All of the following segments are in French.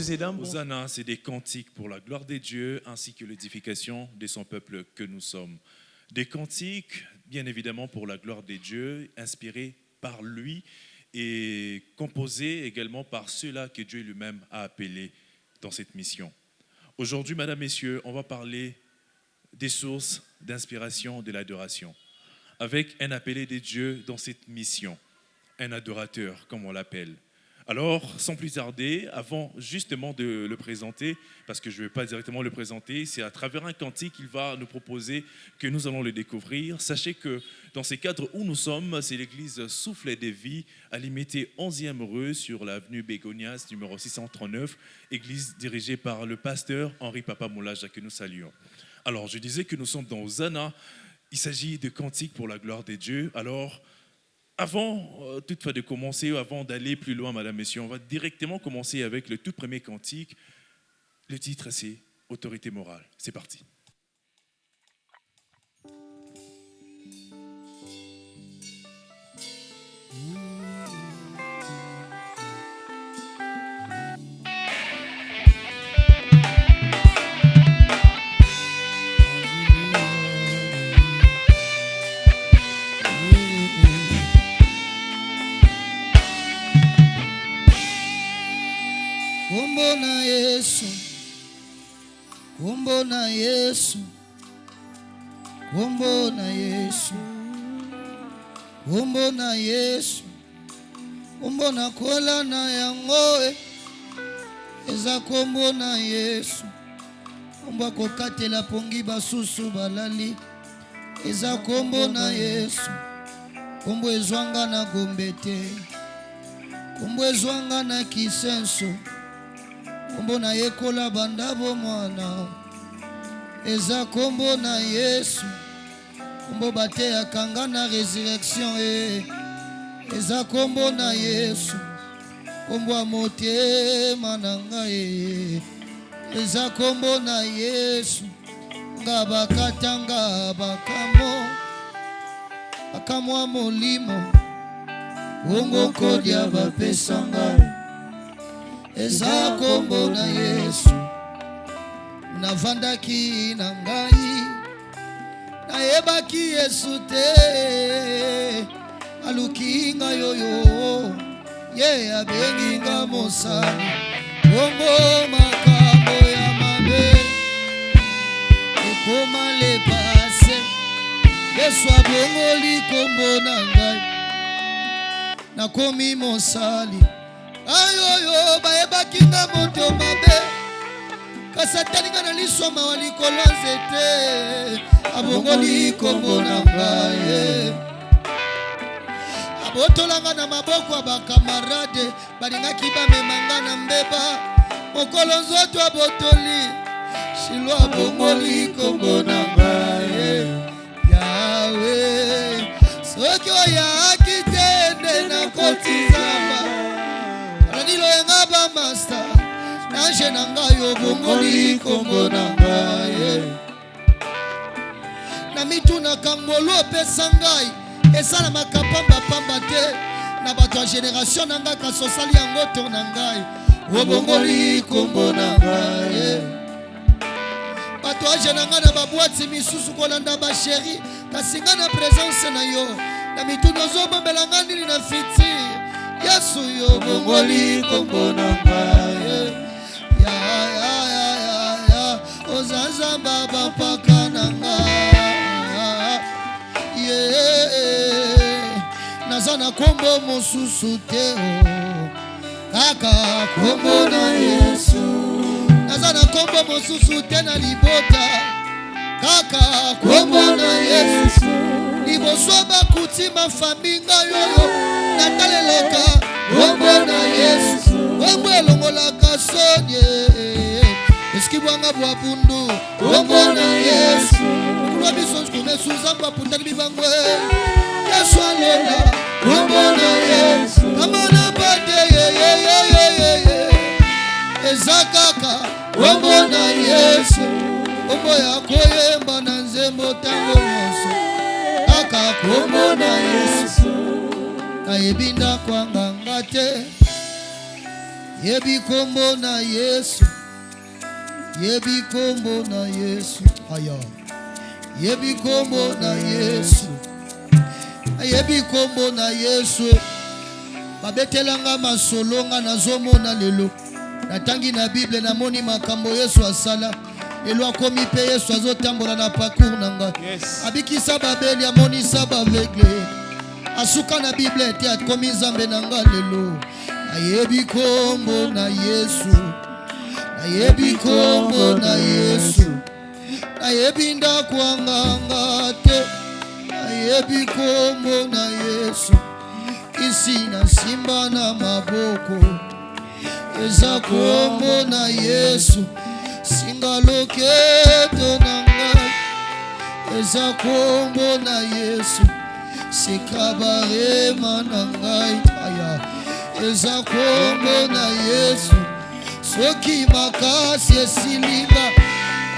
Hosanna, c'est des cantiques pour la gloire de Dieu ainsi que l'édification de son peuple que nous sommes. Des cantiques, bien évidemment, pour la gloire de Dieu, inspirés par lui et composés également par ceux-là que Dieu lui-même a appelés dans cette mission. Aujourd'hui, mesdames, messieurs, on va parler des sources d'inspiration de l'adoration, avec un appelé de Dieu dans cette mission, un adorateur, comme on l'appelle. Alors, sans plus tarder, avant justement de le présenter, parce que je ne vais pas directement le présenter, c'est à travers un cantique qu'il va nous proposer que nous allons le découvrir. Sachez que dans ces cadres où nous sommes, c'est l'église Souffle des Vies, à l'imité 11e rue sur l'avenue Bégonias, numéro 639, église dirigée par le pasteur Henri Papa Moulaja, que nous saluons. Alors, je disais que nous sommes dans Hosanna. Il s'agit de cantiques pour la gloire de Dieu. Alors, avant toutefois de commencer, avant d'aller plus loin, madame, messieurs, on va directement commencer avec le tout premier cantique. Le titre, c'est « Autorité morale ». C'est parti. Kombo na Yesu, kombo na Yesu, kombo na Yesu, kombo na kola na yango, eza kombo na Yesu, kombo kokatela pongi basusu balali, eza kombo na Yesu, kombo ezwanga na gombete, kombo ezwanga na kisenso, kombo na yekola bandabo mwana, eza kombo na Yesu, kombo bate akanga na résurrection, eza kombo na Yesu, kombo a motema na ngai, eza kombo na Yesu, nga bakatanga bakamo molimo, bongo kodia bapesanga, eza kombo na Yesu, navandaki na ngai, nayebaki Yesu te, aluki nga yoyo, ye abengi nga mosali, bongo makambo ya mabe, ekoma lepase, Yesu abongoli kombo na ngai, nakomi mosali, ayoyo bayebaki nga moto mabe, kasatani nga na liso mawa likolo nzete, abongoli kombo na ngai, abotolanga na maboko ya bakamarade, balingaki bamemanga na mbeba, mokolo nzoto abotoli, shilo abongoli kombo na ngai, Yawe, soki oyaki te nde nakotizama, nilo yenga ba master, nanje na ngai obongoli kombo na ngai, na mituna kangolo opesa ngai, esala makapamba pamba te, na bato ya génération na ngai kasosali yango to na ngai, obongoli kombo na ngai, bato aje na ngai na babwati misusu kolanda basheri, kasi ngai na présence na yo, na mituna ozobombela ngai nini na fiti, Yesu yo bongoli kombo na ngai, ya ozaza baba paka na ngai, naza na kombo mosusu te, kaka kombo na Yesu, naza na kombo mosusu te na libota, kaka kombo na Yesu, liboso bakuti mafami ngai yoyo, natalelaka kombo na Yesu, kombo elongolaka sonye, eskibwanga bwa pundu, kombo na Yesu, kulwa biso kume suzamba putani bibangwe, Yesu alona, kombo na Yesu, kamana bade eza kaka kombo na Yesu, kombo ya koyemba na nzembo tango nyonso, kaka kombo na Yesu, nayebi ndakwanga nga te, yebi kombo na Yesu, yebi kombo na Yesu, aya, yebi kombo na Yesu, yebi kombo na Yesu. Babetelanga masolonga nazomona lelo, natangi na Bible namoni makambo Yesu asala. Lelo akomi pe Yesu azotambola na parcours nanga. Abikisa babeli amonisa baveugle. Asuka na Bible ete akomi nzambe nanga lelo. Ayebi kombo na Yesu, ayebi kombo na Yesu, ayebi ndakwanganga te, ayebi kombo na Yesu. Isi na simba na maboko, eza kombo na Yesu. Singa loketo na ngai, eza kombo na Yesu. Sekabarema na ngai, aya, eza kombo na Yesu. Soki makasi esilinga,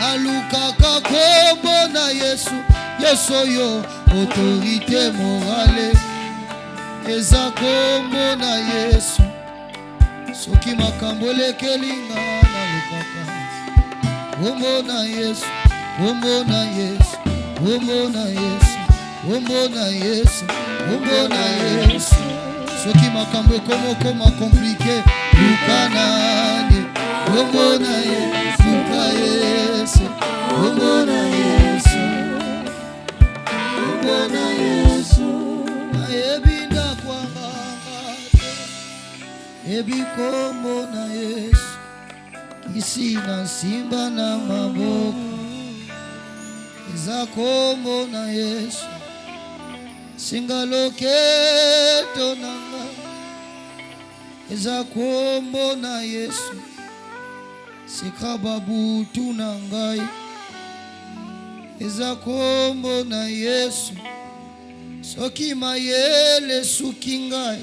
alukaka kombo na Yesu. Yesu yo autorité morale, eza kombo na Yesu. Soki makambo lekelinga nalukaka kombo na Yesu, kombo na Yesu, kombo na Yesu, kombo na Yesu, kombo na Yesu. Soki makambo koma compliqué lukanani kombo na Yesu, luka Yesu, kombo na Yesu, kombo na Yesu. Ayebi ndakwanganga ebi kombo na Yesu. Isi na simba na maboko, eza kombo na Yesu. Singa loketo na ngai, eza kombo na Yesu. Sika babutu na ngai, eza kombo na Yesu. Soki mayele suki ngai,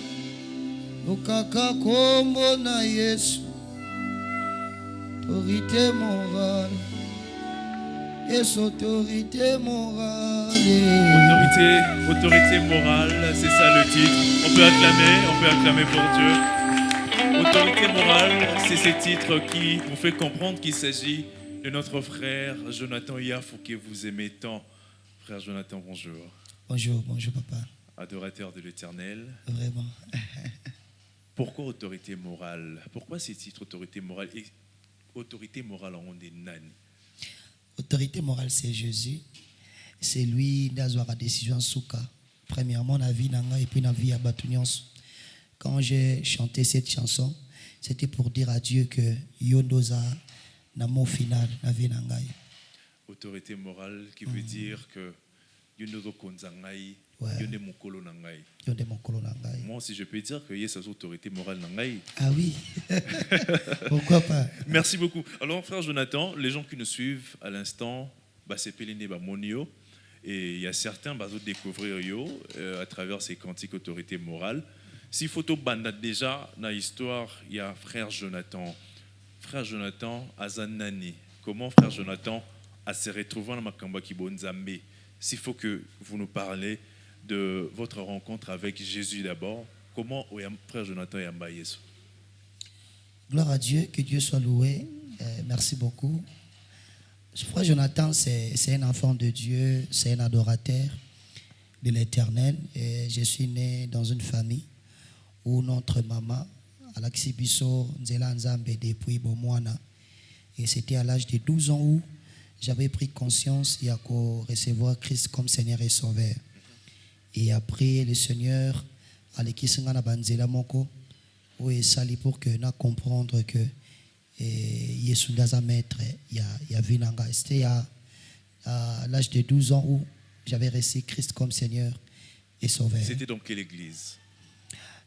lukaka kombo na Yesu. Autorité morale, yes, autorité morale. Autorité morale, c'est ça le titre. On peut acclamer pour Dieu. Autorité morale, c'est ce titre qui vous fait comprendre qu'il s'agit de notre frère Jonathan Yafou que vous aimez tant. Frère Jonathan, bonjour. Bonjour papa. Adorateur de l'Éternel. Vraiment. Pourquoi autorité morale? Pourquoi ces titres autorité morale et autorité morale en des nani? Autorité morale, c'est Jésus. C'est lui qui a la décision souka. Premièrement, la vie nanga et puis la vie à Batunions. Quand j'ai chanté cette chanson, c'était pour dire à Dieu que Yondoza n'a mot final la vie nanga. Autorité morale qui veut dire que Yondozo konzangai, Yonde mokolo nangai. Yonde mokolo nangai. Moi, si je peux dire que y a cette autorité morale nangai. Ah oui. Pourquoi pas? Merci beaucoup. Alors, frère Jonathan, les gens qui nous suivent à l'instant, c'est Péliné Monio. Et il y a certains qui vont découvrir yo à travers ces cantiques autorité morale. Si photo banda déjà dans l'histoire, il y a frère Jonathan. Frère Jonathan Azanani. Comment frère Jonathan a se retrouvé dans Makamba Kibonzambe? S'il faut que vous nous parlez de votre rencontre avec Jésus d'abord. Comment frère Jonathan Yamba Yesu? Gloire à Dieu, que Dieu soit loué. Merci beaucoup. Frère Jonathan, c'est un enfant de Dieu, c'est un adorateur de l'Éternel. Et je suis né dans une famille où notre maman, Alaxi Bisso, Nzela Nzambe depuis Bomwana. Et c'était à l'âge de 12 ans où j'avais pris conscience de recevoir Christ comme Seigneur et Sauveur. Et après, le Seigneur, Alekisangana Banzela Moko, où il s'allie pour que nous comprendre que Yesu Ndaza maître, il y a Vinanga. C'était à l'âge de 12 ans où j'avais reçu Christ comme Seigneur et Sauveur. C'était dans quelle église?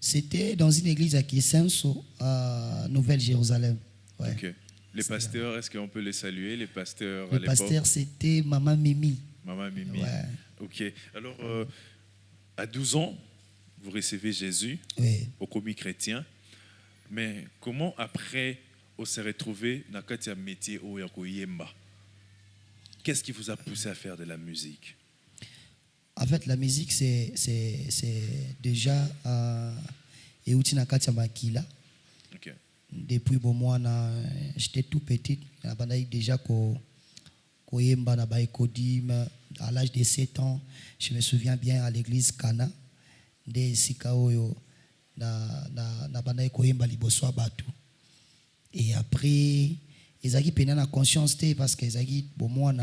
C'était dans une église à Kisenso, à Nouvelle-Jérusalem. Ouais. Okay. Les pasteurs, est-ce qu'on peut les saluer, les pasteurs à le l'époque? pasteur, c'était Maman Mimi. Maman Mimi. Ouais. Ok. Alors, à 12 ans, vous recevez Jésus au commis chrétien. Mais comment après, on s'est retrouvé dans un métier au Yakoyemba? Qu'est-ce qui vous a poussé à faire de la musique? En fait, la musique, c'est déjà Euti Nakati Makila. Okay. depuis bon mois j'étais tout petit déjà koyemba na baekodim à l'âge de 7 ans. Je me souviens bien à l'église Kana de sika oyo na banda koyemba liboso batu. Et après ezaki pena na conscience parce que ezaki bon mois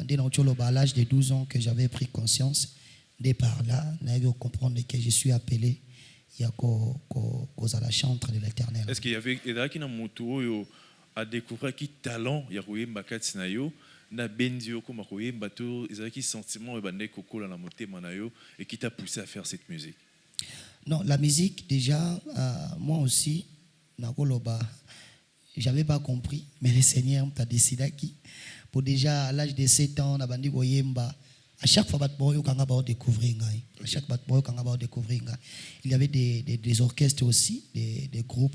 dès à l'âge de 12 ans que j'avais pris conscience. Dès par là, je comprendre que je suis appelé à la chantre de l'Éternel. Est-ce qu'il y avait un moto à découvrir qui talent il y a koyemba katsinayo na benzio comme koyemba to ezaki sentiment bande kokola na motema na yo et qui t'a poussé à faire cette musique? Non, la musique déjà moi aussi nakoloba j'avais pas compris mais le Seigneur m'a décidé qui pour déjà à l'âge de 7 ans na bandi koyemba. À chaque fois, découvrir. À chaque fois, découvrir. Il y avait des orchestres aussi, des groupes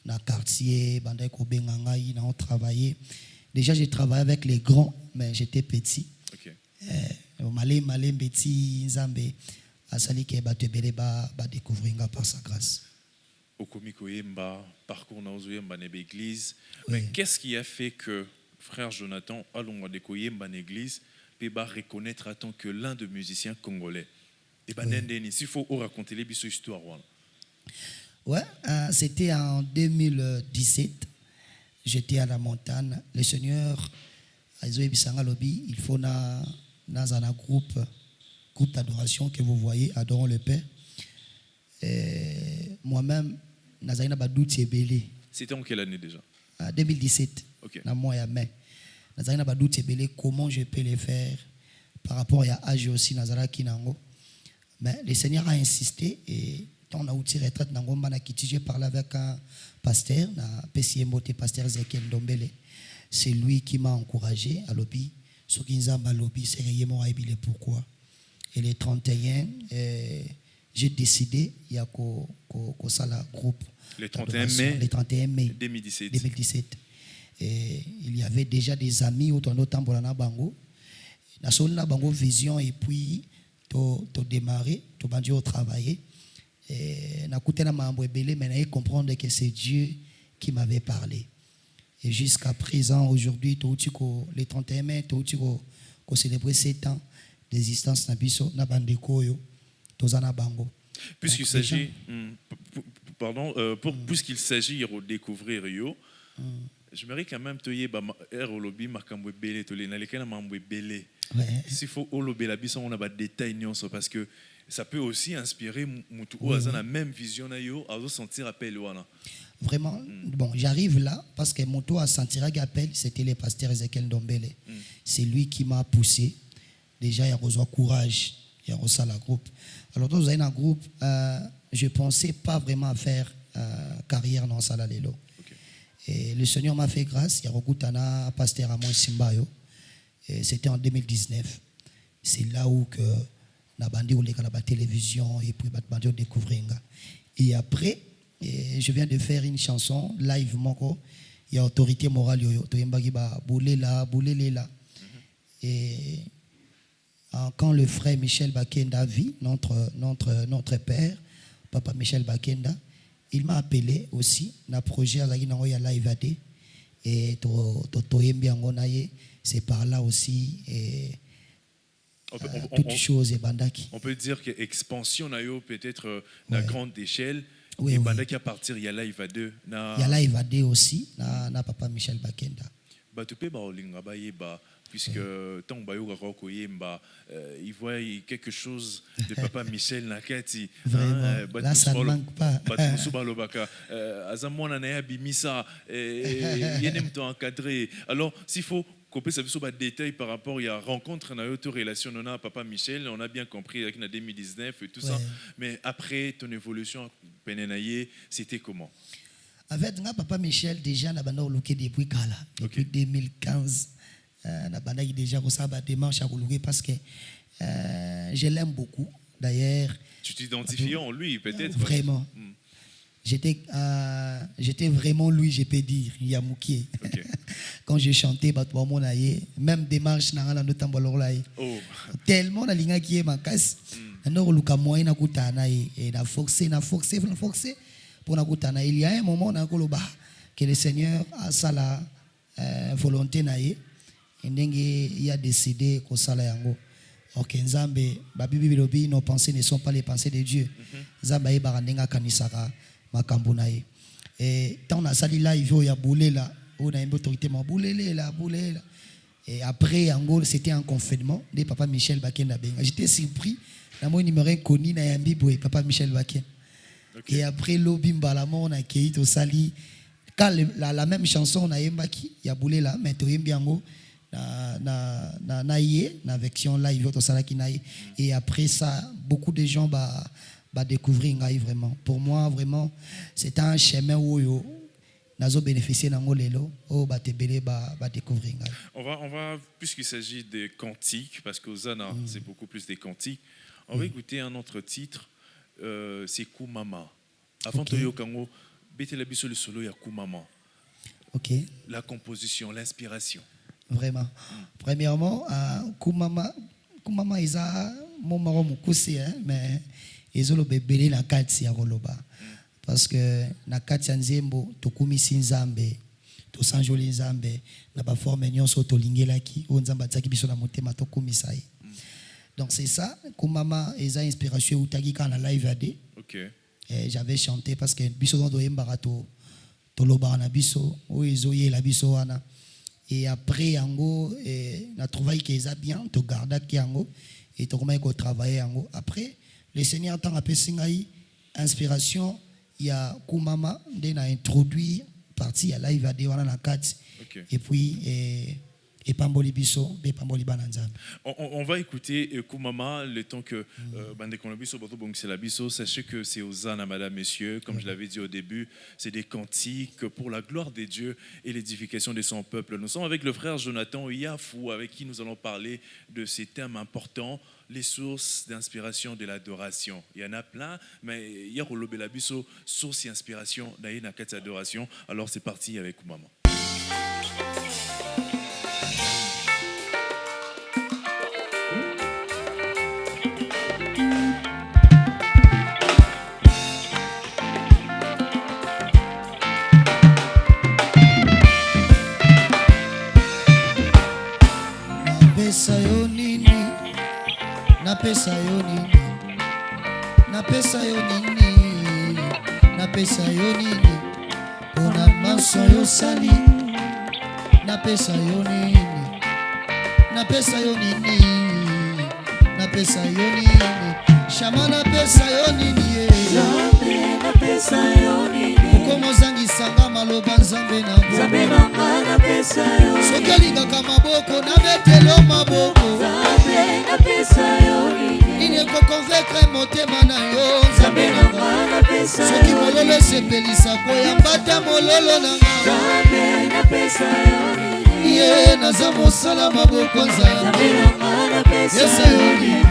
dans le quartier, on travaillait. Déjà, j'ai travaillé avec les grands, mais j'étais petit. Malé petit, Nzambe, asali ke ba découvrir par sa grâce. Au Komikoyemba, parcours dans une église. Mais qu'est-ce qui a fait que frère Jonathan allons à découvrir une église? Péba reconnaître en tant que l'un des musiciens congolais. Et s'il faut raconter les histoires. Ouais, c'était en 2017. J'étais à la montagne. Le Seigneur, il faut dans un groupe d'adoration que vous voyez, Adorons le Père. Moi-même, c'était en quelle année déjà? 2017. Ok. Dans mois de mai. Comment je peux le faire par rapport à âge aussi mais le Seigneur a insisté et on a outil retraite j'ai parlé avec un pasteur pasteur Ezekiel Ndombele. C'est lui qui m'a encouragé à l'obi ce qui nous a lobby c'est pourquoi et les 31 j'ai décidé il y a ça la groupe le 31 mai 2017. Et il y avait déjà des amis autour de Tambolana Bango. Na Bango vision et puis to démarrer, to bandi au travailler. Et na koutena mambo ebele mais na comprendre que c'est Dieu qui m'avait parlé. Et jusqu'à présent aujourd'hui les 31 mai ko célébrer 7 ans d'existence na biso na bandeko yo tozana Bango. Puisqu'il s'agit puisqu'il s'agit de découvrir yo. Je me quand même que tu makambo belé to na lekana mambo belé. S'il faut olobe la biso on a des détails parce que ça peut aussi inspirer mutu o azana la même vision na yo à sentir appel wana. Vraiment bon, j'arrive là parce que Moto a senti appel, c'était le pasteur Ezekiel Ndombele. C'est lui qui m'a poussé. Déjà il y a besoin courage, il y a ça la groupe. Alors dans un groupe je pensais pas vraiment à faire carrière dans ça là lelo. Et le Seigneur m'a fait grâce. Il y a Rokutana, pasteur Amon Simbayo. C'était en 2019. C'est là où que la bandi ou la télévision et puis la bandi découvrir. Et après, je viens de faire une chanson live moko. Il y a autorité morale yo. Toyembagi ba boulé là. Et quand le frère Michel Bakenda vit notre père, papa Michel Bakenda. Il m'a appelé aussi dans projet à la live AD et c'est par là aussi et toutes choses et bandaki. On peut dire que expansion peut-être à grande échelle et bandaki à partir il y a live AD il y a live AD aussi na papa Michel Bakenda. Ba topé ba olinga ba yeba puisque tant bayoga koyemba il voit quelque chose de papa Michel Nakati là ça ne manque pas balobaka azamona na ya bimisa yenem to encadré. Alors s'il faut couper ça sur des détails par rapport à la rencontre na auto relation on a papa Michel, on a bien compris avec na 2019 et tout ça, mais après ton évolution penenaye c'était comment? Avec papa Michel déjà na banda oluké depuis 2015. Na banda déjà ko ça ba démarche à louer parce que je l'aime beaucoup d'ailleurs. Tu t'identifies en lui peut-être? Vraiment. J'étais vraiment lui, je peux dire, Yamouké. Okay. Quand je chantais même démarche na tellement na linga qui est ma casse. Na luka moyen na kutana et na forcé pour nakutana. Il y a un moment nakoloba que le Seigneur a sa la volonté naie ndenge il a décidé ko sala yango. OK, Nzambe ba bibi bilobi nos pensées ne sont pas les pensées de Dieu. Nzambe e barandenga kanisaka makambo naie. Et tant na sali live ya boulela, on a une autorité ma boulela. Et après en c'était un confinement de papa Michel Baken. J'étais surpris na mon numéro connu na yambi boy papa Michel Baken. Okay. Et après l'obimba la mort na kei to sali la même chanson na yembaki ya boulela mais to yembi yango na version live to sala ki na. Et après ça beaucoup de gens va découvrir ngai vraiment. Pour moi vraiment c'est un chemin où yo nazo bénéficier nango lelo o ba tebele ba découvrir ngai. On va puisqu'il s'agit des cantiques parce que Hosanna c'est beaucoup plus des cantiques. On va écouter un autre titre c'est Kumama. Avant to yokango betela biso le solo ya Kumama. OK. La composition, l'inspiration. Vraiment. Premièrement Kumama isa mon maro mukuse mais ezolo bebele na kati ya koloba. Parce que na kati ya nzembo tokumisi Nzambe to sanjoli Nzambe na ba forme nyonso to lingelaki o Nzamba tsaki biso na motema to kumisa ye. Donc c'est ça Kumama eza inspiration utaki kana live AD. OK. Et j'avais chanté parce que biso do yembara to loba na biso o ezoye la biso wana. Et après yango na trouvé que eza bien to garda ki yango et to comment ko travailler yango. Après le Seigneur tant apesi ngai inspiration. Il y a Kumama qui a introduit partie à live AD wana na kati. Okay. Et puis et Pamboli biso be Pamboli bananzambe. On va écouter Kumama le temps que bande konabiso bato bongisa biso. Sachez que c'est Hosanna madame messieurs comme je l'avais dit au début, c'est des cantiques pour la gloire de Dieu et l'édification de son peuple. Nous sommes avec le frère Jonathan Yafou avec qui nous allons parler de ces thèmes importants. Les sources d'inspiration de l'adoration. Il y en a plein, mais il y a Rolobelabiso, source d'inspiration d'adoration. Alors c'est parti avec Kumama. Napesa yo nini pona maso yo sali napesa yo nini shama napesa yo nini napesa yo nini komo zangisanga maloba Nzambe na napesa yo soki alingaka maboko na betelo maboko Nzambe napesa yo nini ekokonvaincre motema na yo Nzambe napesa soki mololo esepelisa koyamba te mololo na Nzambe napesa yo nini ye naza mosala maboko Nzambe napesa yo nini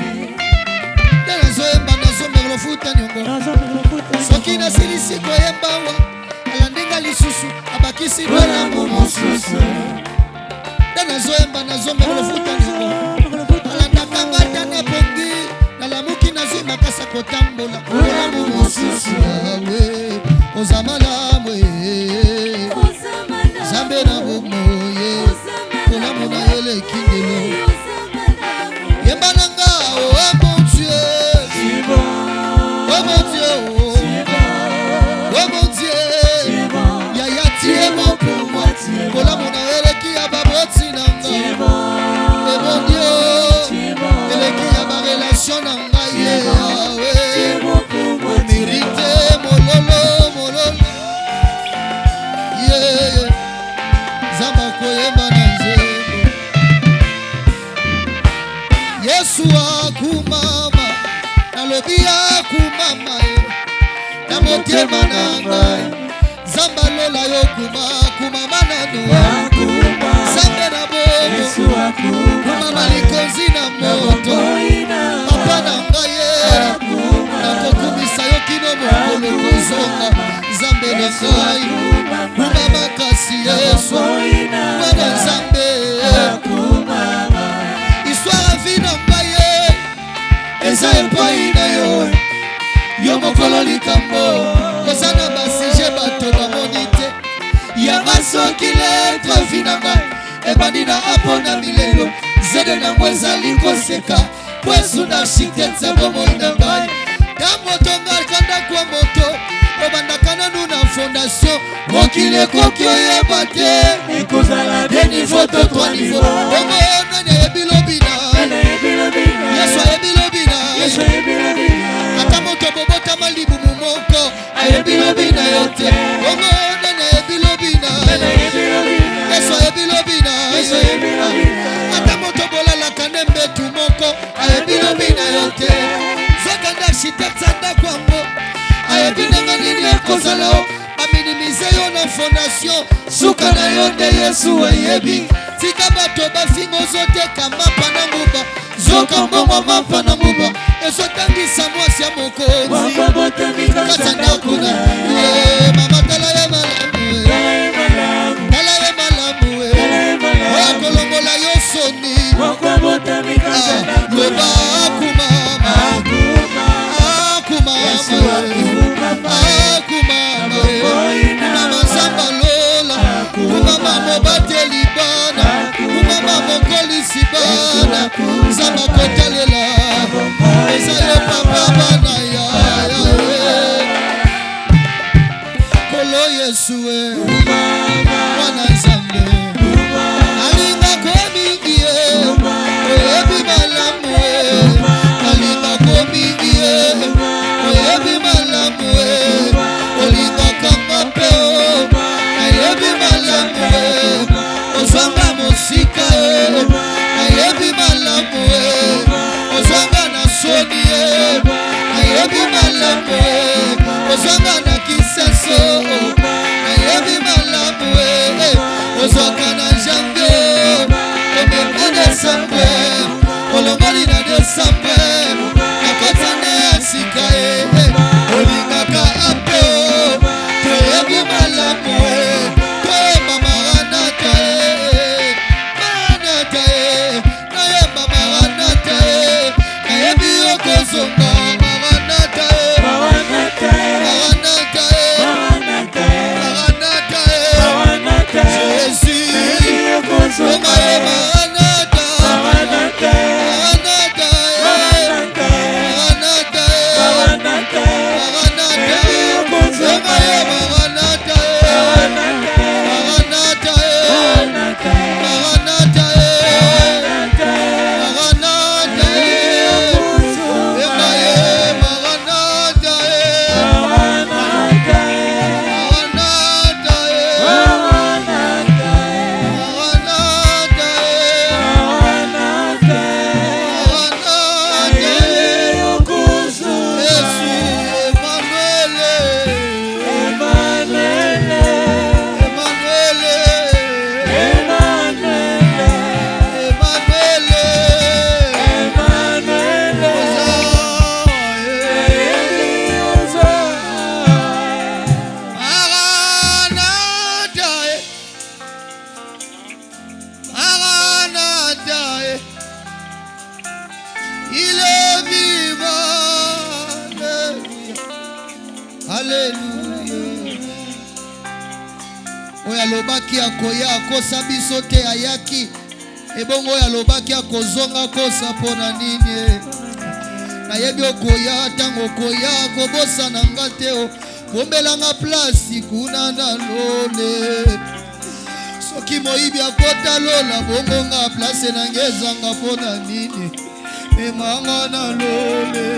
nazoyemba nazomela lofuta nyongo soki nasilisi koyemba wa alandinga lisusu abakisi bolamu mosusu nazoyemba nazomela lofuta nyongo alandakanga ta na pongi nalamuki nazwi makasa kotambola bolamu mosusu awe oza malamu Nzambe na bomoye bolamu na yo lekindelo yemba nanga oh mon Dieu oh mon Dieu oh mon Dieu yaya tu es bon pour moi bolamu na yo leki ya baboti nanga et mon Dieu eleki ya ba relation nanga ye o mérite mololo yeah Zamba koyemba na nzembo Yesu akumama nalobi akumama na motema na ngai Zamba lola yo kumama na noa Zamba na bomo kumama likonzi na moto papa na ngai na kokumisa yo kino mokolo kozonga Zamba na ngai kumama kasi Yesu mwana Nzambe histoire vie na ngai eza epai na yo yo mokolo likambo koza na basi soki lettre vinanga ebandi na apona milelo zede na mwezali koseka pwesu na architecte bomoi na ngai tamoto ngai kanda kwa moto obandaka nanu na fondation mokili ekoki oyeba te ekozala de niveau to 3 niveau bongo nani ayebi lobina yesu ayebi lobina ata moto bobotama libumu moko ayebi lobina yo te bongo nani ayebi lobina yesu ayebi lobina ata moto bolalaka nde mbetu moko ayebi lobina yo te zokanda architecte andako yango ayebi ndenge nini ekozala o baminimize yo na fondation suka na yo nde yesu ayebi tika bato bafinga ozoteka mapa na nguba zoka mbongo mapa na nguba ezotangisa mwasi ya mokonzi kata ndako na mama tala ye malamu tala ye malamu oya kolongola yo soni loba akumama mama sambalola kumama mobateli bana kumama mokolisi bana zamba kotalela eza yo papa bana ya kolo yesu mwana nzambe alinga komingi oyebi malamu alinga komingi oyebi malamu olingaka mape ayebi malamu ozwanga mosika ayebi malamu ozwanga na soni ayebi malamu ozwanga na kiseso ayebi malamu ozwaka na janvier omema desambre olongoli na desambre akotane ya sika olingaka ape toyebi malamu toyeba maranata maranata nayeba maranata nayebi okozonga maranata maranata maranata jésus omaye maranata maranata alobaki akoya akosa biso te ayaki ebongo alobaki akozonga kosa pona nini nayebi okoya tango okoya kobosa na nga te bombelanga plasi kuna na lole soki moyibi akota lola bongonga plase na nge ezanga pona nini emanga na lole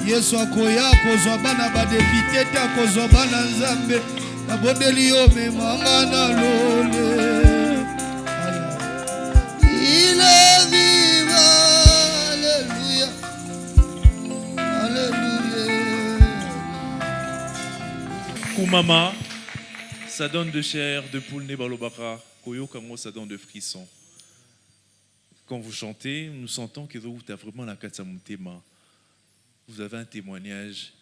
yesu akoya akozwa bana badepite te akozwa bana nzambe nabondeli yo memanga na lole il est vivant. Alléluia, alléluia. Kumama, ça donne de chair de poule nebalobaka. Koyo kango, ça donne de frissons. Quand vous chantez, nous sentons que vous avez vraiment la katsamutema. Vous avez un témoignage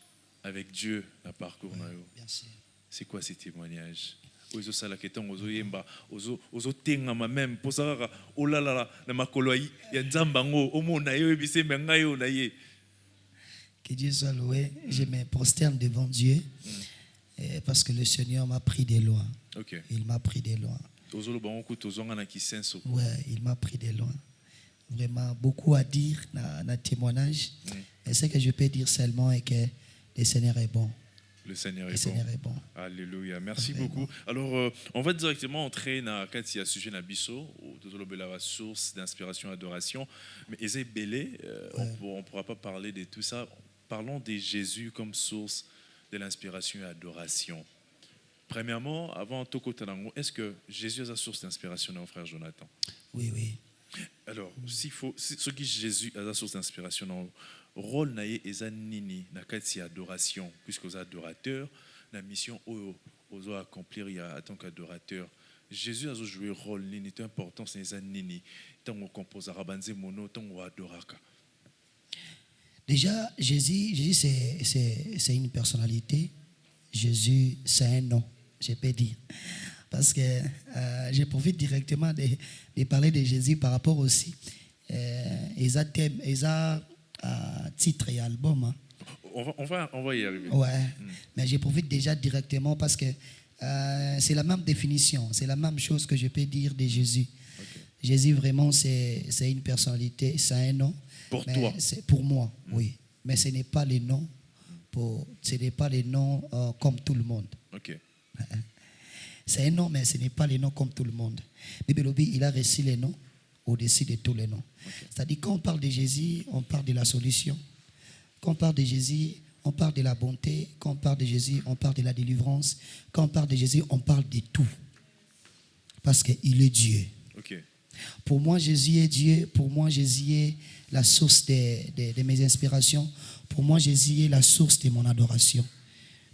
avec Dieu à parcours. Merci. C'est quoi ces témoignages? Ozo salaketon ozo yemba ozo tengama même posaka olala na makoloyi ya nzambango omona yo ebise menga yo na ye. Que Dieu soit loué. Je me prosterne devant Dieu. parce que le Seigneur m'a pris de loin. Ok. Il m'a pris de loin. Ouais, il m'a pris de loin. Vraiment, beaucoup à dire dans le témoignage. Et ce que je peux dire seulement est que le Seigneur est bon. Le Seigneur Le est Seigneur bon. est bon. Alléluia. Merci Vraiment. beaucoup. Alors, on va directement entrer dans le sujet de Bisso, la source d'inspiration et d'adoration. Mais Eze Belé, on ne pourra pas parler de tout ça. Parlons de Jésus comme source de l'inspiration et d'adoration. Premièrement, avant Toko Talango, est-ce que Jésus est la source d'inspiration de mon frère Jonathan? Oui, oui. Alors, ce qui Jésus est la source d'inspiration, le rôle naie est nini na kati adoration, puisque aux adorateurs, la mission aux accomplir en tant qu'adorateur. Jésus a joué un rôle nini, c'est important, c'est nini. Tant on compose arabanze mono, tant on adoraka. Déjà, Jésus c'est une personnalité. Jésus, c'est un nom, je peux dire. Parce que je profite directement de parler de Jésus par rapport aussi. Ils ont titre et album. Hein. On va y arriver. Ouais, mais je profite déjà directement parce que c'est la même définition, c'est la même chose que je peux dire de Jésus. Okay. Jésus, vraiment, c'est une personnalité, c'est un nom. Pour toi? C'est pour moi, oui. Mais ce n'est pas le nom. Ce n'est pas les noms comme tout le monde. Okay. C'est un nom, mais ce n'est pas les noms comme tout le monde. Bibelobi, il a reçu les noms au-dessus de tous les noms. Okay. C'est-à-dire, quand on parle de Jésus, on parle de la solution. Quand on parle de Jésus, on parle de la bonté. Quand on parle de Jésus, on parle de la délivrance. Quand on parle de Jésus, on parle de tout. Parce qu'il est Dieu. Okay. Pour moi, Jésus est Dieu. Pour moi, Jésus est la source de mes inspirations. Pour moi, Jésus est la source de mon adoration.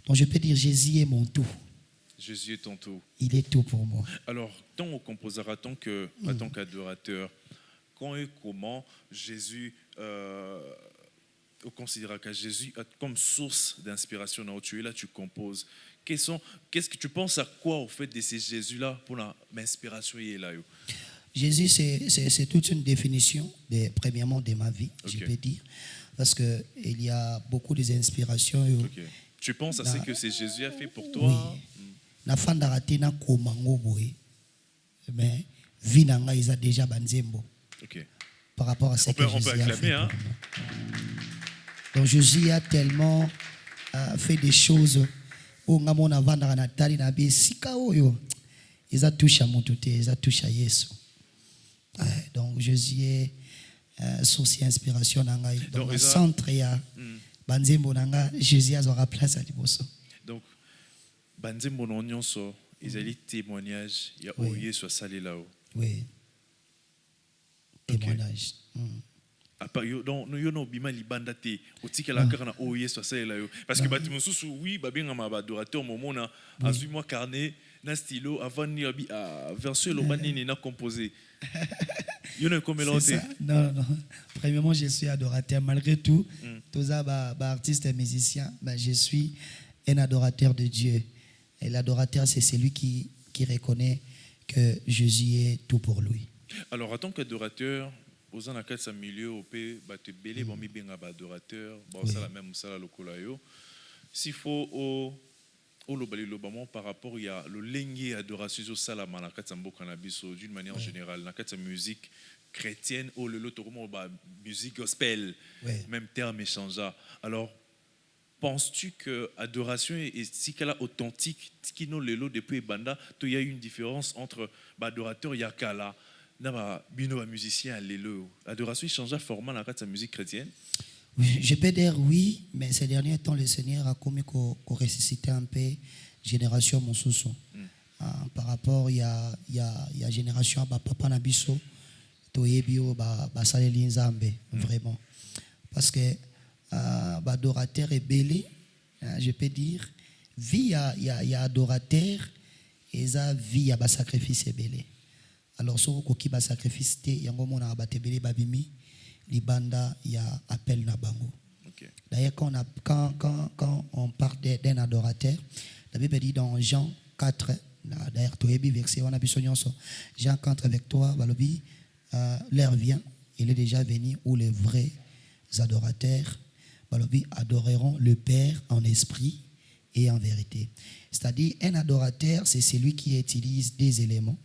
Donc, je peux dire Jésus est mon tout. Jésus est ton tout. Il est tout pour moi. Alors, tant on composera tant qu'adorateur, quand et comment Jésus, on considérera que Jésus comme source d'inspiration dans où tu es là, tu composes. Qu'est-ce que tu penses à quoi au fait de ces Jésus-là pour l'inspiration est là? Jésus, c'est toute une définition, premièrement, de ma vie, okay. Je peux dire. Parce qu'il y a beaucoup d'inspirations. Okay. Tu penses à ce que Jésus a fait pour toi? Oui. Na fandarate na komango boy. Mais vie nanga ils a déjà banzembo. Okay. Par rapport à ce que Jésus a fait. Hein? Donc Jésus a tellement fait des choses. Oh ngamona vandara na tali na bi sika oyo. Ils a touché à mon tout, ils a touché à Jésus. Donc Jésus est source d'inspiration nanga. Donc le centre ya banzembo nanga Jésus aura place à liboso. Donc banzembo nyonso ezali témoignage ya oye so salé là-haut. Oui. Témoignage. Apa yo donc yo no bima libanda te otikela kaka na oye so salé là-haut parce que bati mosusu oui babenga ma adorateur momona azui moi carnet na stylo avant ni abi a version lo banini na composé. You know comment l'autre? Non. Premièrement, je suis adorateur. Malgré tout, tous les artistes et musiciens, je suis un adorateur de Dieu. Et l'adorateur, c'est celui qui reconnaît que Jésus est tout pour lui. Alors, en tant qu'adorateur, aux en a milieu, au pays, te belé, bon, mi bien adorateur, bon, ça la même, ça la locolayo. S'il faut au lobamon par rapport il y a le lengue adoration au salama na katsambo cannabis d'une manière générale na katsa musique chrétienne ou le lotomo ba musique gospel même terme échangea. Alors penses-tu que adoration est si qu'elle est authentique qui nous le lot depuis banda il y a une différence entre adorateur yakala na ba bino ba musicien lelo adoration changea format na katsa musique chrétienne? Je peux dire oui, mais ces derniers temps, le Seigneur a commis qu'on ressuscité un peu génération Monsoso. Par rapport, il y a génération Papa Nabiso, Toyebio, Saleli Nzambe, vraiment. Parce que adorateur est belé, je peux dire, vie il y a adorateur, et ça vie il y a sacrifice est belé. Alors, si on a sacrifice, il y a un moment où on a belé babimi. Libanda, il y a appel na bango. Okay. D'ailleurs, quand on parle d'un adorateur, la Bible dit dans Jean 4, d'ailleurs, verset, on a besoin Jean 4 avec toi, l'heure vient, il est déjà venu où les vrais adorateurs adoreront le Père en esprit et en vérité. C'est-à-dire, un adorateur, c'est celui qui utilise des éléments.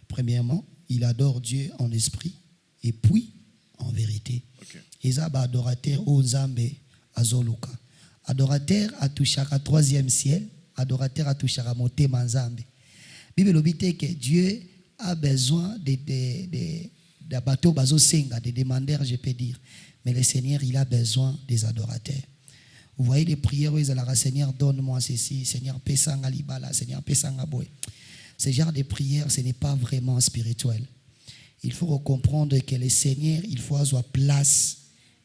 Premièrement, il adore Dieu en esprit et puis en vérité. Et ça, adorateur au Nzambe azoluka. Adorateur a touché à troisième ciel. Adorateur a touché à motema Nzambe. Bible obite que Dieu a besoin de bateaux bazosenga, des demandeurs, je peux dire. Mais le Seigneur, il a besoin des adorateurs. Vous voyez les prières où ils ont Seigneur, donne-moi ceci, Seigneur, pesanga libala, Seigneur, pesanga boy. Ce genre de prières, ce n'est pas vraiment spirituel. Il faut comprendre que le Seigneur, il faut avoir place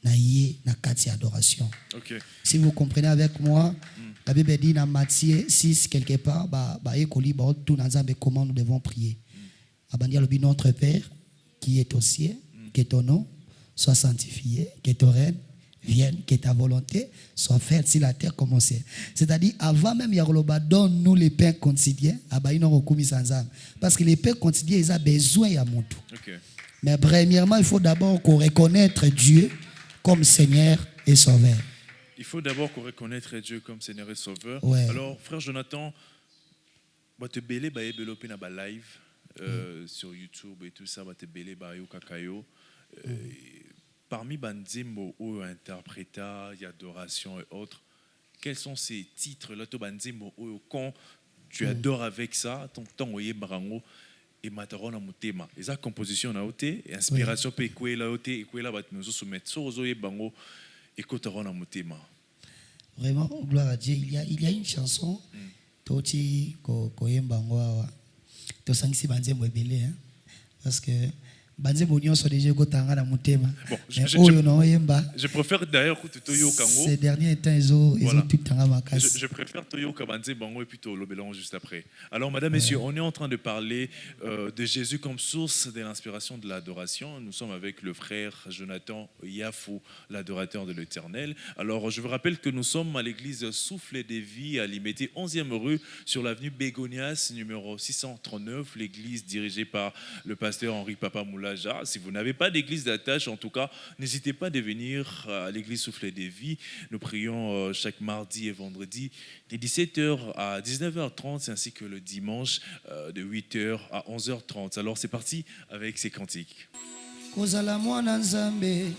na kati adoration. Okay. Si vous comprenez avec moi, la Bible dit dans Matthieu 6 quelque part, comment nous devons prier. Notre Père qui est au ciel, que ton nom soit sanctifié, que ton règne vienne, que ta volonté soit faite sur la terre comme au ciel. C'est-à-dire, avant même Yaroloba, donne-nous les pains quotidiens, parce que les pains quotidiens, ils ont besoin de mon tout. Mais premièrement, il faut d'abord qu'on reconnaisse Dieu comme Seigneur et Sauveur. Il faut d'abord qu'on reconnaisse Dieu comme Seigneur et Sauveur. Ouais. Alors, frère Jonathan, te belé ba développer na ba live sur YouTube et tout ça, te belé ba yo kakayo. Parmi banzimbo ou interpréta, il y a adoration et autres. Quels sont ces titres là to banzimbo ou quand tu adores avec ça, ton temps oye barango et matarona mutema. Et ça composition na oté, inspiration pe kwe la oté, et kwe la bat nous soumettre sur oye bango et kotarona mutema. Vraiment, gloire à Dieu. Il y a une chanson, Toti Koyembango, Tosangisi Banzembo Ebele, parce que Banzembo Nyon sont déjà Gotanga na Mutema. Bon, je préfère d'ailleurs que Toyo Kango. Ces derniers temps, ils ont tout Tanga Makas. Je préfère Toyo Kabanzembo et plutôt Lobelon juste après. Alors, madame, messieurs, on est en train de parler de Jésus comme source de l'inspiration de l'adoration. Nous sommes avec le frère Jonathan Yafou, l'adorateur de l'Éternel. Alors, je vous rappelle que nous sommes à l'église Souffle des Vies à Limité, 11e rue, sur l'avenue Bégonias, numéro 639, l'église dirigée par le pasteur Henri Papa Moulaja. Si vous n'avez pas d'église d'attache, en tout cas, n'hésitez pas à venir à l'église Souffle des Vies. Nous prions chaque mardi et vendredi de 17h à 19h30, ainsi que le dimanche de 8h à 11h30. Alors c'est parti avec ces cantiques. Kozala mwana nzambe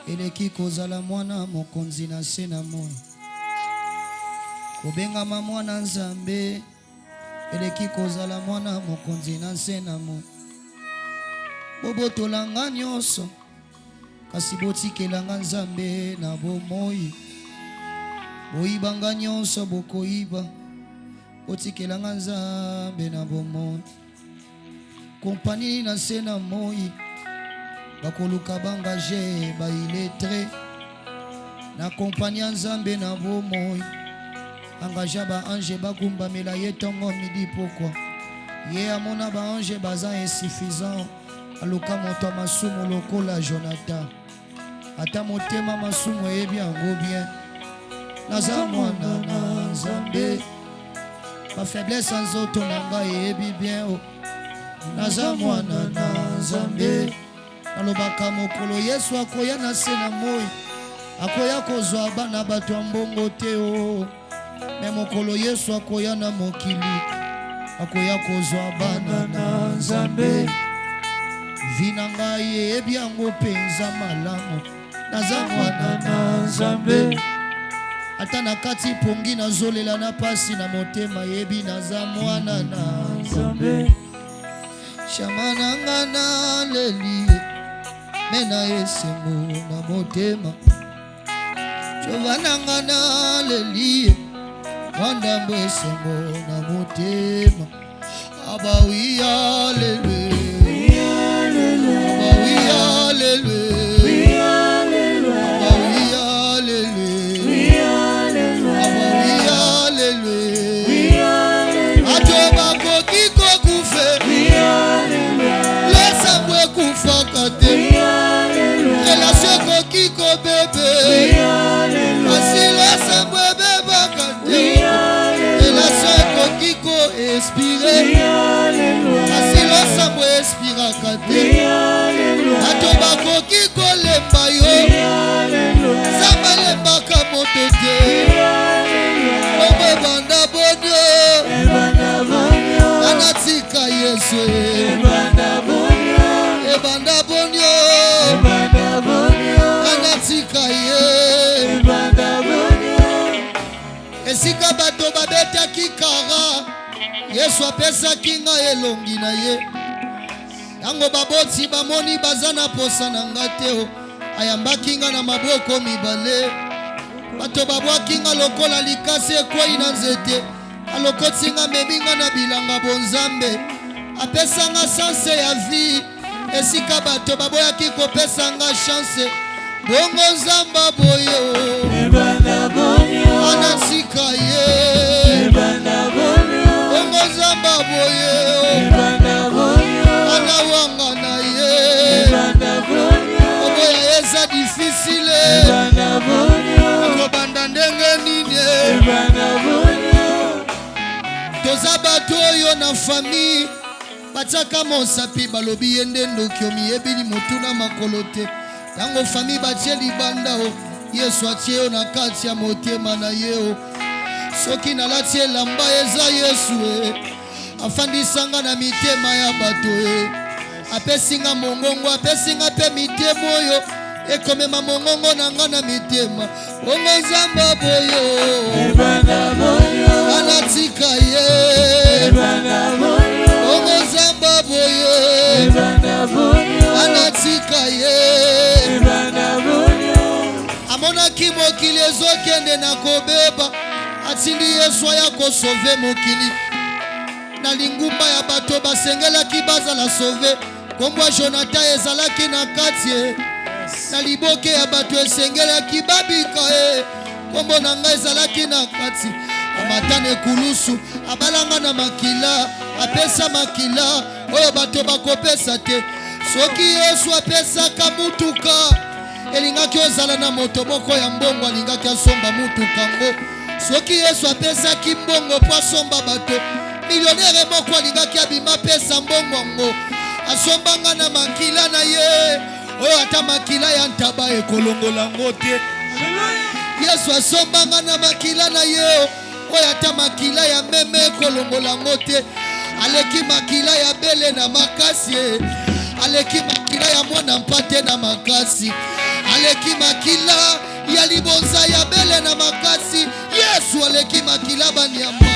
eleki kozala mwana mokonzi na se na moi. Kobengama mwana nzambe eleki kozala mwana mokonzi na se na moi. Bobotolanga nyonso kasi botikelanga nzambe na bomoi. Boyibanga nyonso bokoyiba botikelanga nzambe na bomoi. Kompani na se na moi bakoluka bangaje bailetre na kompani ya nzambe na bomoi. Angaja ba ange bagumbamela ye ntongo midi pokwa ye amona ba ange baza insuffisant. Aluka moto masumu lokola Jonathan ata motema masumu ebi yango bien. Naza mwana na nzambe ma faiblesse nzoto na ngai ebi bien o. Naza mwana na nzambe alobaka mokolo Yesu akoya na se na moi akoya kozwa bana bato mbongo te o. Me mokolo Yesu akoya na mokili akoya kozwa bana na nzambe. Vina ngai ebi yango penza malamu. Naza mwana na nzambe ata na kati pongi nazolela na pasi na motema yebi naza mwana na nzambe. Shamananga na leli mena esengo na motema. Chovananga na leli wandambo esengo na motema. Abawi hallelujah. anatika Yesu ebanda bonyo ebanda bonyo anatika ye ebanda bonyo esika bato babeta kikara Yesu apesa kinga elongi na ye yango baboti bamoni bazana posa na ngateo ayamba kinga na maboko mibale bato babwa kinga lokola likase ekwei na nzete alokotinga meminga na bilanga bonzambe apesanga sanse ya vie esika bato baboyaki kopesanga chance bongo nzamba boyo ebanda bonyo anatika ye ebanda bonyo bongo nzamba boyo ebanda bonyo anawanga na ye ebanda bonyo oboya eza difficile ebanda bonyo kobanda ndenge nini ebanda bonyo toza bato oyo na famille batiaka mosapi balobi ye nde ndoki omiyebili motuna makolo te yango famille batie libanda o Yesu atie yo na kati ya motema na ye o soki nalati elamba eza Yesu afandisanga na mitema ya bato apesinga mongongo apesinga mpe mitema oyo ekomema mongongo na nga na mitema bongo nzamba boyo ebanda bonyo anatika ye ebanda bonyo bongo nzamba boyo ebanda bonyo anatika ye ebanda bonyo amonaki mokili ezokende na kobeba atindi Yesu aya kosove mokili na lingumba ya bato basengelaki bazala sove kombo Jonathan ezalaki na kati na liboke ya bato esengelaki babika kombo na ngai ezalaki na kati amatane ekulusu abalanga na makila apesa makila oyo bato bakopesa te soki Yesu apesaka mutuka elingaki ozala na moto moko ya mbongo alingaki asomba mutuka ngo soki Yesu apesaki mbongo po asomba bato millionnaire moko alingaki abima pesa mbongo ngo asombanga na makila na ye oyo ata makila ya ntaba ekolongola ngo te Yesu asombanga na makila na ye oyo ata makila ya meme ekolongola ngo te aleki makila ya bele na makasi aleki makila ya mwana mpate na makasi aleki makila ya libonza ya bele na makasi Yesu aleki makila banyama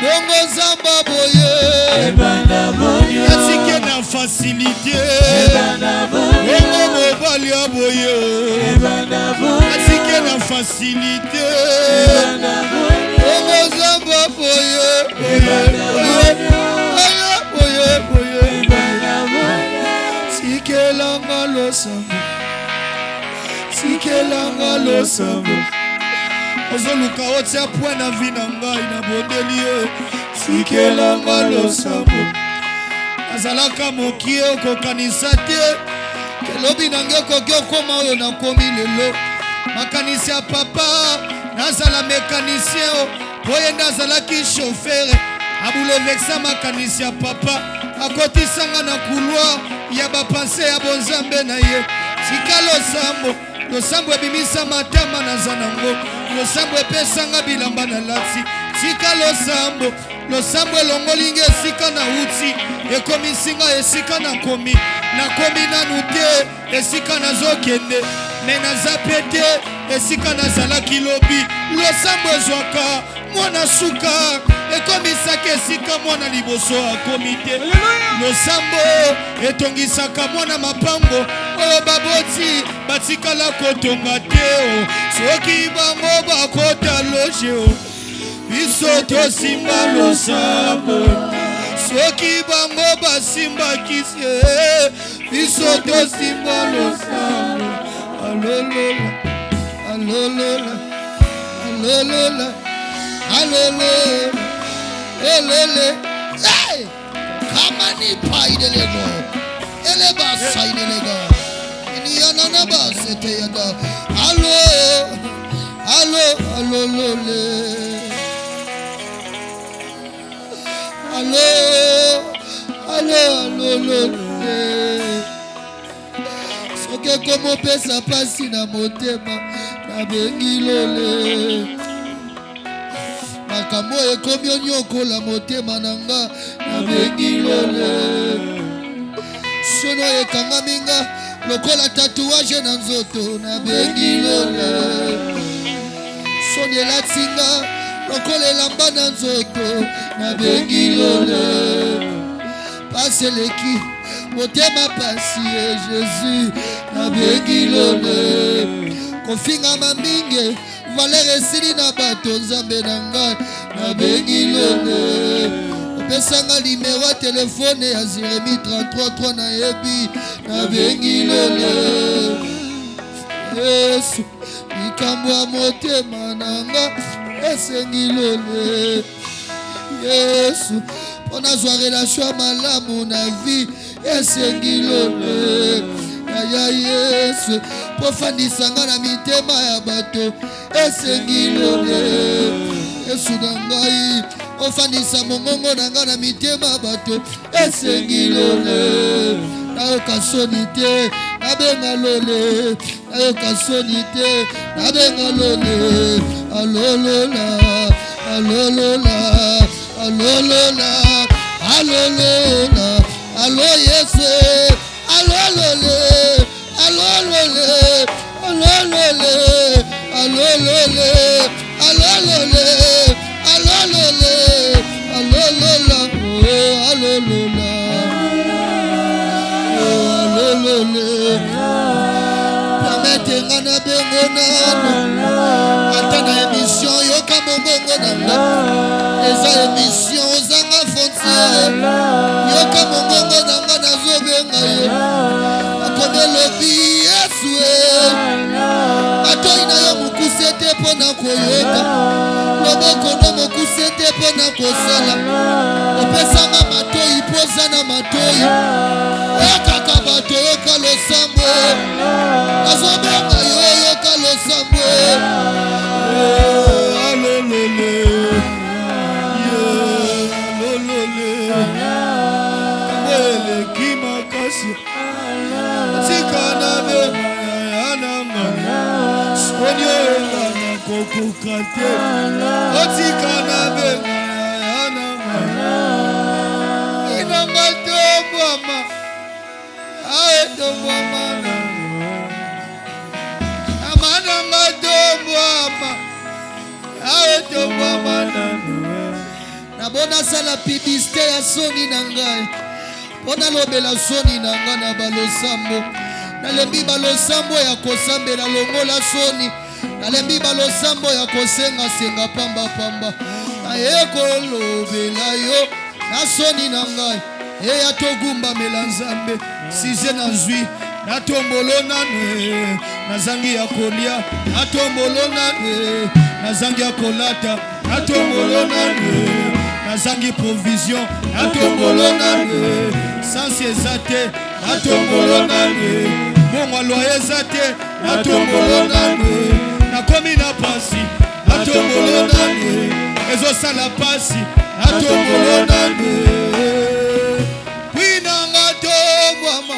bongo nzamba boye ebanda bonyo esike na facilité ebanda bonyo bongo mobali ya boye ebanda bonyo esike na facilité ebanda bonyo bongo nzamba boye ebanda bonyo boye ebanda bonyo sikelanga losambo sikelanga losambo ozoluka otia pwa na vi na ngai na bondeli ye sikelanga losambo azalaka mokie okokanisa te kelobi nange okoki okoma oyo nakomi lelo makanisi ya papa nazala mekanisien po ye nde azalaki shofere abulevekisa makanisi ya papa akotisanga na couloir ya bapanse ya bonzambe na ye sika losambo losambo ebimisa matama naza nango losambo epesanga bilamba na lati sika losambo elongolinga esika na uti ekomisinga esika nakomi nanu te esika nazokende me naza pe te esika nazalaki lobi losambo ezwaka mwana suka ekomisaka esika mwana liboso akomi te losambo etongisaka mwana mapango oyo baboti batikala kotonga te soki bango bakota loge biso tosimba losambo soki bango basimbaki se biso tosimba losambo alolola alolola alolola alolola elele hey kamani paidelego eleba saidelego iniana na basete yada allo alolole alolole soki komopesa pasi na motema nabengi lole makambo ekomi onyokola motema na nga nabengi lole sono ekangami nga lokola tatouage na nzoto nabengi lole sono elati nga lokola elamba na nzoto nabengi lole pasi eleki motema pasi e Jésus nabengi lole kofingama mingi valeur esili na bato nzambe na ngai nabengi lole opesanga nimero ya telefone ya Jérémie 33 nayebi nabengi lole Yesu likambo ya motema na nga esengi lole Yesu mpo nazwa relation malamu na vie esengi lole ya Yesu mpo fandisa nga na mitema ya bato esengi lole Yesu na ngai ofandisa mongongo na nga na mitema ya bato esengi lole nayoka soni te nabenga lole nayoka soni te nabenga lole alolola alolola alolola alolola alo Yesu alolole alolole alolole alolole alolole alolole alolola alolola alolole permettenga na bengo nano ata na émission yoka mongongo na nga eza émission ozanga frontière yoka mongongo na nga nazobenga ye akomi elobi Yesu atoi na yo mokuse te mpo na koyoka loboko no mokuse te mpo na kosala opesanga matoi mpo oza na matoi oyokaka bato yoka losambo nazobenga yo yoka losambo alolole alolole eleki makasi tika na benga soni oyenga na kokoka te otika na benga inanga tobwama ae tobwama amananga tobwama ae tobwama nabona sala publicité ya soni na ngai mpo nalobela soni na ngai na balosambo nalembi balosambo ya kosambela longola soni nalembi balosambo ya kosengasenga pambapamba naye kolobela yo na soni na ngai eya togumbamela nzambe size na zwi natombolo nanu nazangi ya kolia natombolo nanu nazangi ya kolata natombolo nanu nazangi provision natombolo nanu sansi eza te natombolo nanu mongwa loye eza te natombolo nanu nakomi na pasi natombolo nanu ezosala pasi natombolo nanu kwinanga tobwama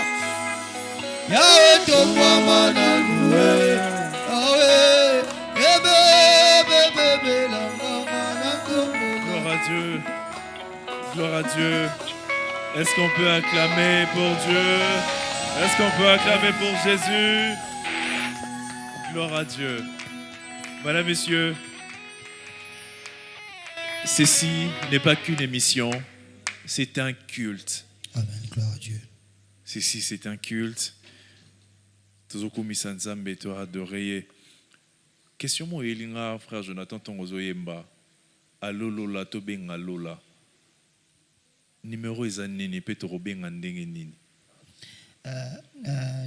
yawe tobwama nanu awe Gloire à Dieu. Gloire à Dieu. Est-ce qu'on peut acclamer pour Dieu? Est-ce qu'on peut acclamer pour Jésus? Gloire à Dieu. Madame, messieurs, ceci n'est pas qu'une émission, c'est un culte. Amen, gloire à Dieu. Ceci, c'est un culte. Tozokumisa Nzambe to adorer. Question mo elinga frère Jonathan Tongozoyemba. Alolola to benga lola. Numéro ezanini pe to robenga ndenge nini.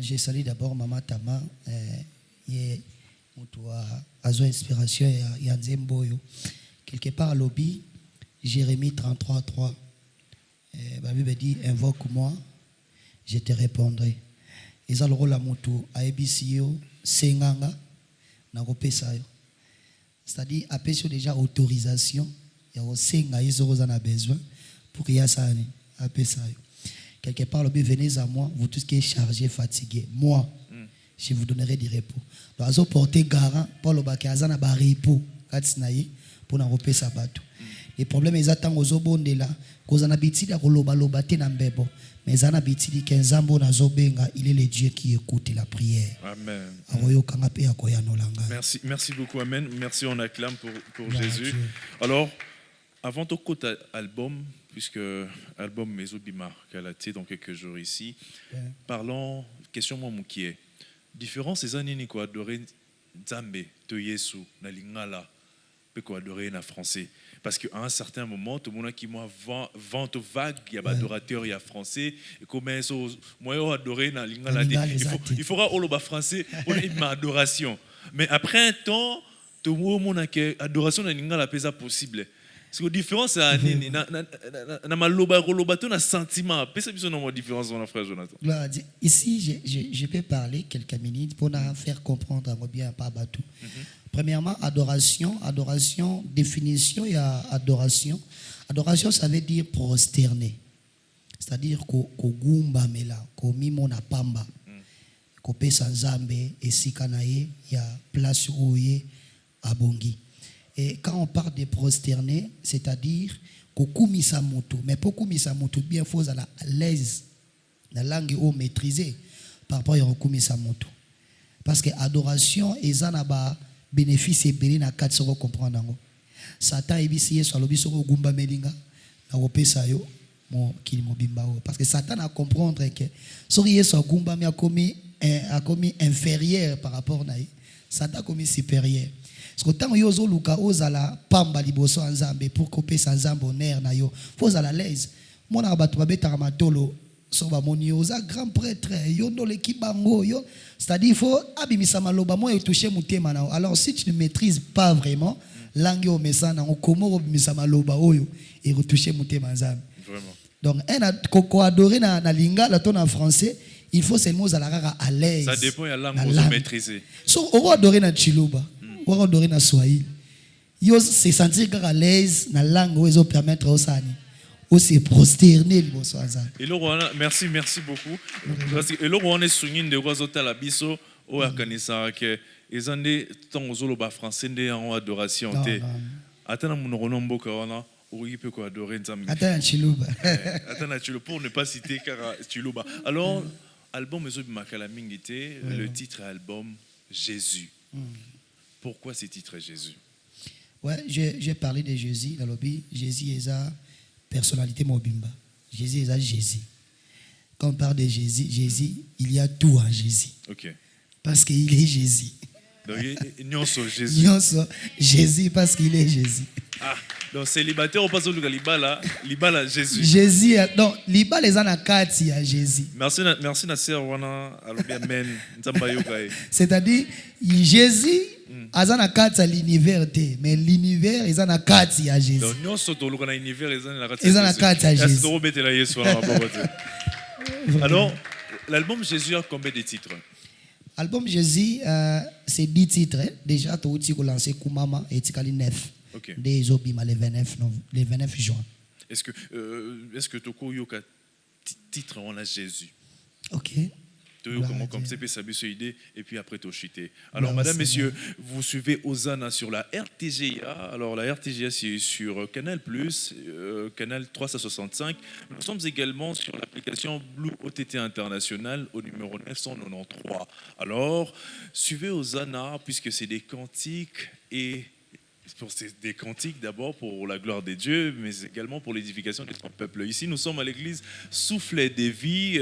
J'ai salué d'abord Maman Tama, Azo Inspiration et Nzemboyo. Quelque part à lobby, Jérémie 33:3. La Bible dit invoque-moi, je te répondrai. Ils ont le rôle à Moutou, à Ebisio, Senganga, Naropesayo. C'est-à-dire, après déjà autorisation, il y a Senga, ils ont besoin pour qu'il y ait ça. Quelque part, venez à moi, vous tous qui êtes chargés, fatigués. Moi, je vous donnerai du repos. Donc, ils ont porté garant pour le bac, ils ont un repos. pour na repesa bato. Les problèmes ils attendent aux obondela cause na bitili akoloba loba te na mbebo mais zana bitili kenzambo na zobenga il est le Dieu qui écoute la prière. Amen. Akoyokanga pe akoyanolanga. Merci beaucoup, amen. Merci, on acclame pour Gloire à Jésus. Dieu. Alors, avant ton côté album, puisque album Mezobima qu'elle a été dans quelques jours ici, parlons, question moi qui est différence ces années ni quoi adorer Nzambe to Yesu na lingala pe quoi adorer na français parce qu'à un certain moment tout le monde qui moi vente vague il y a adorateur il y a français et commence moi adorer na lingala il faudra au loba français pour une adoration mais après un temps tout le monde a que adoration na lingala pesa possible. Parce que la différence, c'est na maloba to na sentiment. Pesa biso na différence mon frère Jonathan. Ici, je peux parler quelques minutes pour faire comprendre bien par bateau. Premièrement, adoration, définition il y a adoration. Adoration, ça veut dire prosterner. C'est-à-dire ko gumba mela, ko mimona pamba. Ko pesa nzambe esika na ye ya place oye abongi. Et quand on parle de prosterner, c'est-à-dire kokumisa moto, mais pour kumisa moto bien faut à l'aise, la langue au maîtriser par rapport à kumisa moto. Parce que adoration et en a bénéfice et béni na 400 comprendre ngo. Satan ebisi yeso alobi soko gumba melinga na opesa yo mo kili mobimba o parce que Satan a comprendre que sori yeso gumba mi a commis inférieur par rapport na Satan a commis supérieur. Parce que tant yozo luka ozala pamba liboso nzambe pour couper sans nzambe honneur na yo faut à l'aise mona bato babeta matolo so ba moni oza grand prêtre yo ndo l'équipe bango yo c'est-à-dire il faut abimisa maloba mo toucher mutema na alors si tu ne maîtrises pas vraiment langue au mesana on comment abimisa maloba oyo et retoucher mutema nzambe Vraiment. donc un ko adorer na lingala ton en français il faut seulement à l'aise Ça dépend de la langue que vous maîtrisez. So on va adorer na chiluba on va adorer na swahili yo se sentir à l'aise na langue où ils permettre au sani ou se prosterner liboso nzambe. Et là merci beaucoup parce que là on est souligné de quoi zota la biso au akanisa que ezande tant ozoloba français ndé en adoration té atana munono mboka wana oui peut quoi adorer nzambe atana chiluba atana chiluba pour ne pas citer car chiluba alors album Mezobima kala mingité le titre album Jésus. Pourquoi ce titre Jésus? Ouais, j'ai parlé de Jésus dans le lobby. Jésus est sa personnalité mobimba. Jésus est Jésus. Quand on parle de Jésus, il y a tout en Jésus. OK. Parce qu'il est Jésus. Donc Jésus. Jésus parce qu'il est Jésus. Ah, donc célibataire on passe au libala Jésus. Jésus donc libala les anakati à Jésus. Merci na sœur wana alobi amen. Nzamba yokai. C'est-à-dire Jésus azana kati l'univers mais l'univers est na kati à Jésus. Donc nous sommes dans l'univers est na kati à Jésus. Alors l'album Jésus a combien de titres? Album Jésus c'est 10 titres déjà tu as lancé Kumama et tikali 9. OK. Des obima le 29 juin. Est-ce que toko yoka titre on a Jésus? OK. Comme c'est sa idée et puis après tout chuter. Alors madame messieurs, vous suivez Hosanna sur la RTGA. Alors la RTGA c'est sur Canal+, Canal 365. Nous sommes également sur l'application Blue OTT International au numéro 993. Alors suivez Hosanna puisque c'est des cantiques et des cantiques d'abord pour la gloire de Dieu, mais également pour l'édification de son peuple. Ici, nous sommes à l'église Soufflet des Vies.